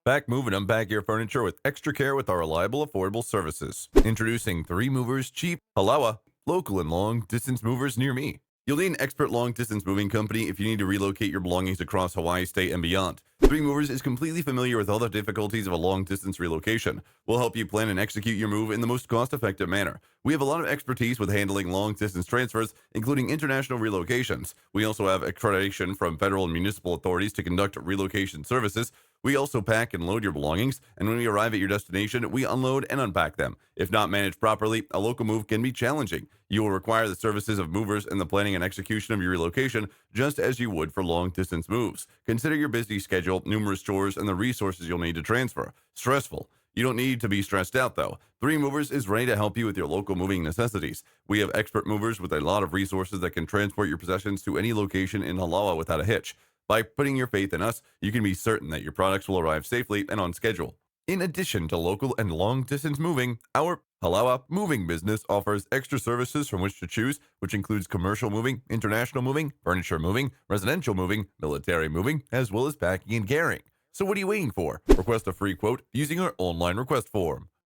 Pack, move, and unpack your furniture with extra care with our reliable, affordable services. Introducing 3 Movers Cheap Halawa, local and long distance movers near me. You'll need an expert long distance moving company if you need to relocate your belongings across Hawaii State and beyond. 3 Movers is completely familiar with all the difficulties of a long distance relocation. We'll help you plan and execute your move in the most cost effective manner. We have a lot of expertise with handling long distance transfers, including international relocations. We also have accreditation from federal and municipal authorities to conduct relocation services. We also pack and load your belongings, and when we arrive at your destination, we unload and unpack them. If not managed properly, a local move can be challenging. You will require the services of movers in the planning and execution of your relocation, just as you would for long distance moves. Consider your busy schedule, numerous chores, and the resources you'll need to transfer. Stressful. You don't need to be stressed out, though. 3 Movers is ready to help you with your local moving necessities. We have expert movers with a lot of resources that can transport your possessions to any location in Halawa without a hitch. By putting your faith in us, you can be certain that your products will arrive safely and on schedule. In addition to local and long distance moving, our Halawa moving business offers extra services from which to choose, which includes commercial moving, international moving, furniture moving, residential moving, military moving, as well as packing and carrying. So what are you waiting for? Request a free quote using our online request form.